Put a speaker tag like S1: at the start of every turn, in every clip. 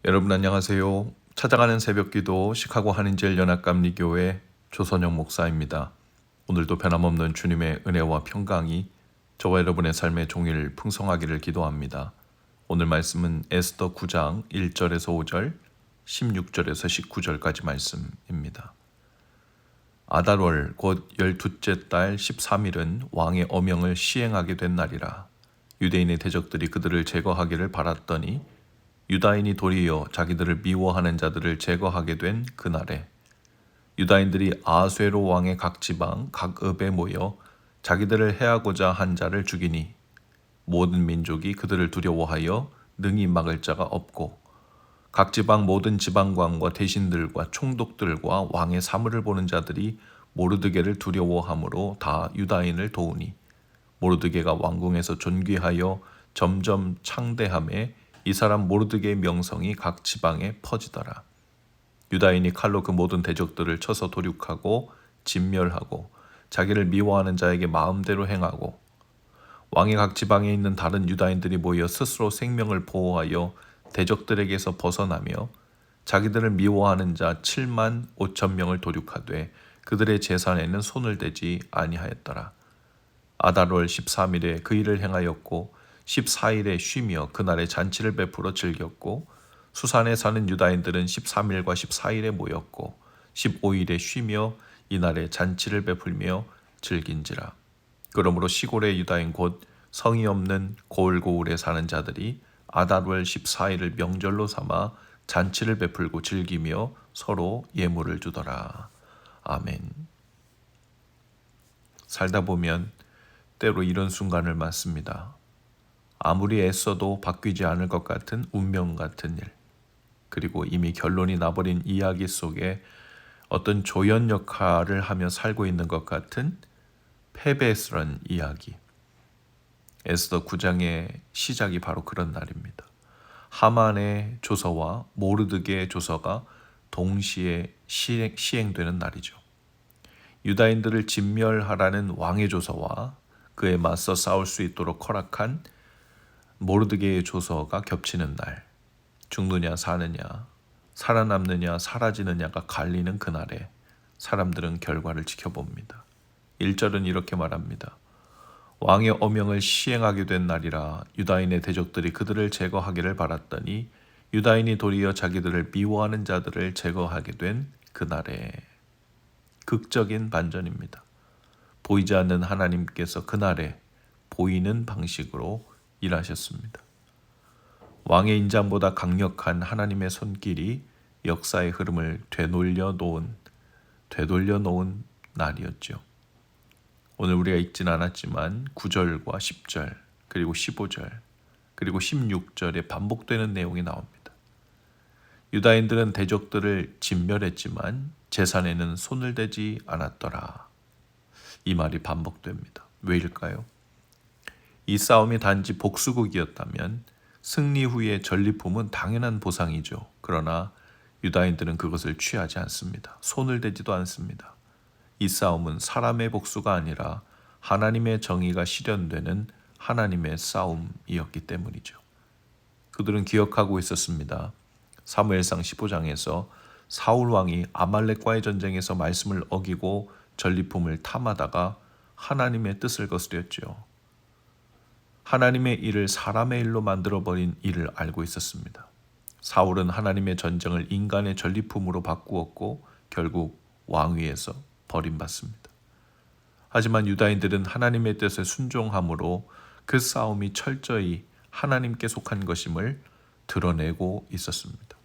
S1: 여러분 안녕하세요. 찾아가는 새벽기도 시카고 한인제일 연합감리교회 조선영 목사입니다. 오늘도 변함없는 주님의 은혜와 평강이 저와 여러분의 삶의 종일 풍성하기를 기도합니다. 오늘 말씀은 에스더 9장 1절에서 5절, 16절에서 19절까지 말씀입니다. 아달월 곧 12째 달 13일은 왕의 어명을 시행하게 된 날이라. 유대인의 대적들이 그들을 제거하기를 바랐더니 유다인이 도리어 자기들을 미워하는 자들을 제거하게 된 그날에 유다인들이 아쇠로 왕의 각 지방 각 읍에 모여 자기들을 해하고자 한 자를 죽이니 모든 민족이 그들을 두려워하여 능히 막을 자가 없고 각 지방 모든 지방관과 대신들과 총독들과 왕의 사물을 보는 자들이 모르드게를 두려워함으로 다 유다인을 도우니 모르드게가 왕궁에서 존귀하여 점점 창대함에 이 사람 모르드게의 명성이 각 지방에 퍼지더라. 유다인이 칼로 그 모든 대적들을 쳐서 도륙하고 진멸하고 자기를 미워하는 자에게 마음대로 행하고 왕의 각 지방에 있는 다른 유다인들이 모여 스스로 생명을 보호하여 대적들에게서 벗어나며 자기들을 미워하는 자 7만 5천 명을 도륙하되 그들의 재산에는 손을 대지 아니하였더라. 아달월 13일에 그 일을 행하였고 14일에 쉬며 그날에 잔치를 베풀어 즐겼고 수산에 사는 유다인들은 13일과 14일에 모였고 15일에 쉬며 이날에 잔치를 베풀며 즐긴지라. 그러므로 시골의 유다인 곧 성이 없는 고을고을에 사는 자들이 아달월 14일을 명절로 삼아 잔치를 베풀고 즐기며 서로 예물을 주더라. 아멘. 살다 보면 때로 이런 순간을 맞습니다. 아무리 애써도 바뀌지 않을 것 같은 운명 같은 일, 그리고 이미 결론이 나버린 이야기 속에 어떤 조연 역할을 하며 살고 있는 것 같은 패배스러운 이야기. 에스더 9장의 시작이 바로 그런 날입니다. 하만의 조서와 모르드게의 조서가 동시에 시행되는 날이죠. 유다인들을 진멸하라는 왕의 조서와 그에 맞서 싸울 수 있도록 허락한 모르드게의 조서가 겹치는 날, 죽느냐 사느냐, 살아남느냐 사라지느냐가 갈리는 그날에 사람들은 결과를 지켜봅니다. 1절은 이렇게 말합니다. 왕의 어명을 시행하게 된 날이라 유다인의 대적들이 그들을 제거하기를 바랐더니 유다인이 도리어 자기들을 미워하는 자들을 제거하게 된 그날에. 극적인 반전입니다. 보이지 않는 하나님께서 그날에 보이는 방식으로 일하셨습니다. 왕의 인장보다 강력한 하나님의 손길이 역사의 흐름을 되돌려 놓은 날이었죠. 오늘 우리가 읽진 않았지만 9절과 10절 그리고 15절 그리고 16절에 반복되는 내용이 나옵니다. 유다인들은 대적들을 진멸했지만 재산에는 손을 대지 않았더라. 이 말이 반복됩니다. 왜일까요? 이 싸움이 단지 복수극이었다면 승리 후의 전리품은 당연한 보상이죠. 그러나 유다인들은 그것을 취하지 않습니다. 손을 대지도 않습니다. 이 싸움은 사람의 복수가 아니라 하나님의 정의가 실현되는 하나님의 싸움이었기 때문이죠. 그들은 기억하고 있었습니다. 사무엘상 15장에서 사울 왕이 아말렉과의 전쟁에서 말씀을 어기고 전리품을 탐하다가 하나님의 뜻을 거스렸죠. 하나님의 일을 사람의 일로 만들어버린 일을 알고 있었습니다. 사울은 하나님의 전쟁을 인간의 전리품으로 바꾸었고 결국 왕위에서 버림받습니다. 하지만 유다인들은 하나님의 뜻에 순종함으로 그 싸움이 철저히 하나님께 속한 것임을 드러내고 있었습니다.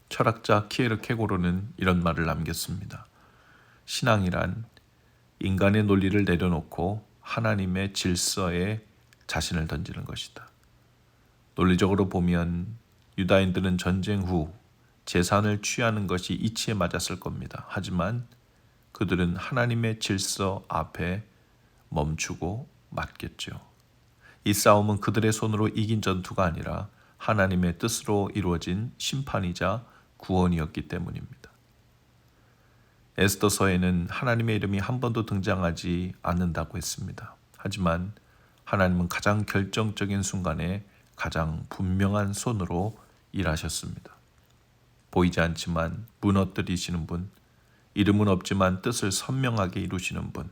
S1: 철학자 키에르케고르는 이런 말을 남겼습니다. 신앙이란 인간의 논리를 내려놓고 하나님의 질서에 자신을 던지는 것이다. 논리적으로 보면 유다인들은 전쟁 후 재산을 취하는 것이 이치에 맞았을 겁니다. 하지만 그들은 하나님의 질서 앞에 멈추고 맡겼죠. 이 싸움은 그들의 손으로 이긴 전투가 아니라 하나님의 뜻으로 이루어진 심판이자 구원이었기 때문입니다. 에스더서에는 하나님의 이름이 한 번도 등장하지 않는다고 했습니다. 하지만 하나님은 가장 결정적인 순간에 가장 분명한 손으로 일하셨습니다. 보이지 않지만 무너뜨리시는 분, 이름은 없지만 뜻을 선명하게 이루시는 분,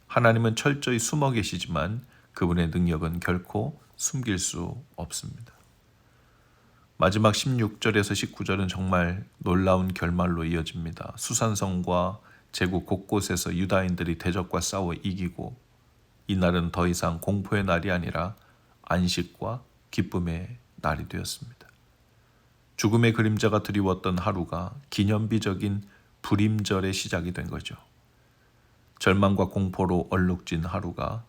S1: 하나님은 철저히 숨어 계시지만 그분의 능력은 결코 숨길 수 없습니다. 마지막 16절에서 19절은 정말 놀라운 결말로 이어집니다. 수산성과 제국 곳곳에서 유다인들이 대적과 싸워 이기고 이날은 더 이상 공포의 날이 아니라 안식과 기쁨의 날이 되었습니다. 죽음의 그림자가 드리웠던 하루가 기념비적인 불임절의 시작이 된 거죠. 절망과 공포로 얼룩진 하루가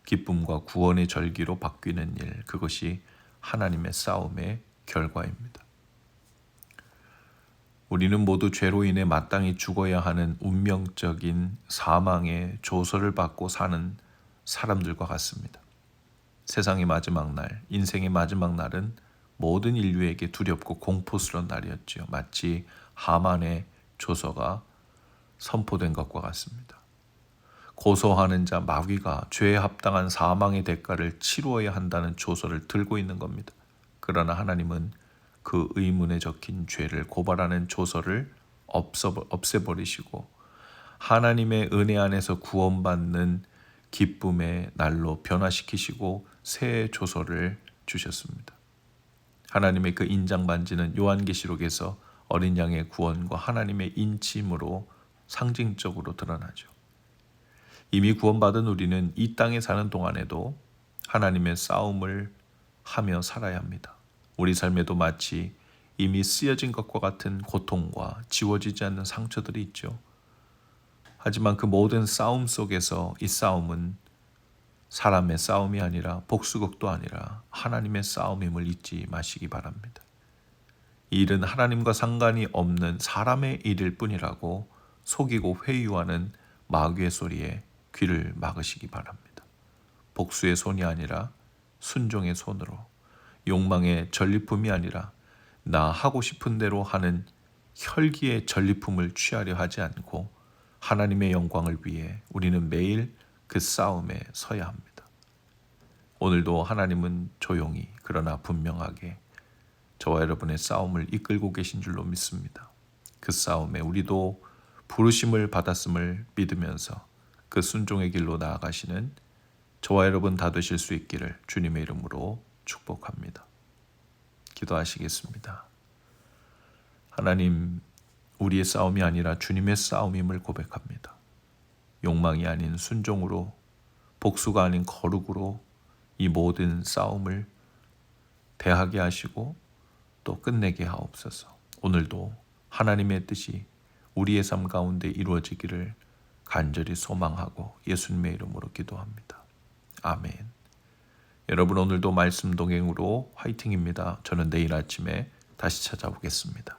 S1: 기쁨과 구원의 절기로 바뀌는 일, 그것이 하나님의 싸움의 결과입니다. 우리는 모두 죄로 인해 마땅히 죽어야 하는 운명적인 사망의 조서를 받고 사는 사람들과 같습니다. 세상의 마지막 날, 인생의 마지막 날은 모든 인류에게 두렵고 공포스러운 날이었죠. 마치 하만의 조서가 선포된 것과 같습니다. 고소하는 자 마귀가 죄에 합당한 사망의 대가를 치루어야 한다는 조서를 들고 있는 겁니다. 그러나 하나님은 그 의문에 적힌 죄를 고발하는 조서를 없애버리시고 하나님의 은혜 안에서 구원받는 기쁨의 날로 변화시키시고 새 조서를 주셨습니다. 하나님의 그 인장 반지는 요한계시록에서 어린 양의 구원과 하나님의 인침으로 상징적으로 드러나죠. 이미 구원받은 우리는 이 땅에 사는 동안에도 하나님의 싸움을 하며 살아야 합니다. 우리 삶에도 마치 이미 쓰여진 것과 같은 고통과 지워지지 않는 상처들이 있죠. 하지만 그 모든 싸움 속에서 이 싸움은 사람의 싸움이 아니라 복수극도 아니라 하나님의 싸움임을 잊지 마시기 바랍니다. 이 일은 하나님과 상관이 없는 사람의 일일 뿐이라고 속이고 회유하는 마귀의 소리에 귀를 막으시기 바랍니다. 복수의 손이 아니라 순종의 손으로, 욕망의 전리품이 아니라 나 하고 싶은 대로 하는 혈기의 전리품을 취하려 하지 않고 하나님의 영광을 위해 우리는 매일 그 싸움에 서야 합니다. 오늘도 하나님은 조용히 그러나 분명하게 저와 여러분의 싸움을 이끌고 계신 줄로 믿습니다. 그 싸움에 우리도 부르심을 받았음을 믿으면서 그 순종의 길로 나아가시는 저와 여러분 다 되실 수 있기를 주님의 이름으로 축복합니다. 기도하시겠습니다. 하나님, 우리의 싸움이 아니라 주님의 싸움임을 고백합니다. 욕망이 아닌 순종으로, 복수가 아닌 거룩으로 이 모든 싸움을 대하게 하시고 또 끝내게 하옵소서. 오늘도 하나님의 뜻이 우리의 삶 가운데 이루어지기를 간절히 소망하고 예수님의 이름으로 기도합니다. 아멘. 여러분 오늘도 말씀 동행으로 화이팅입니다. 저는 내일 아침에 다시 찾아오겠습니다.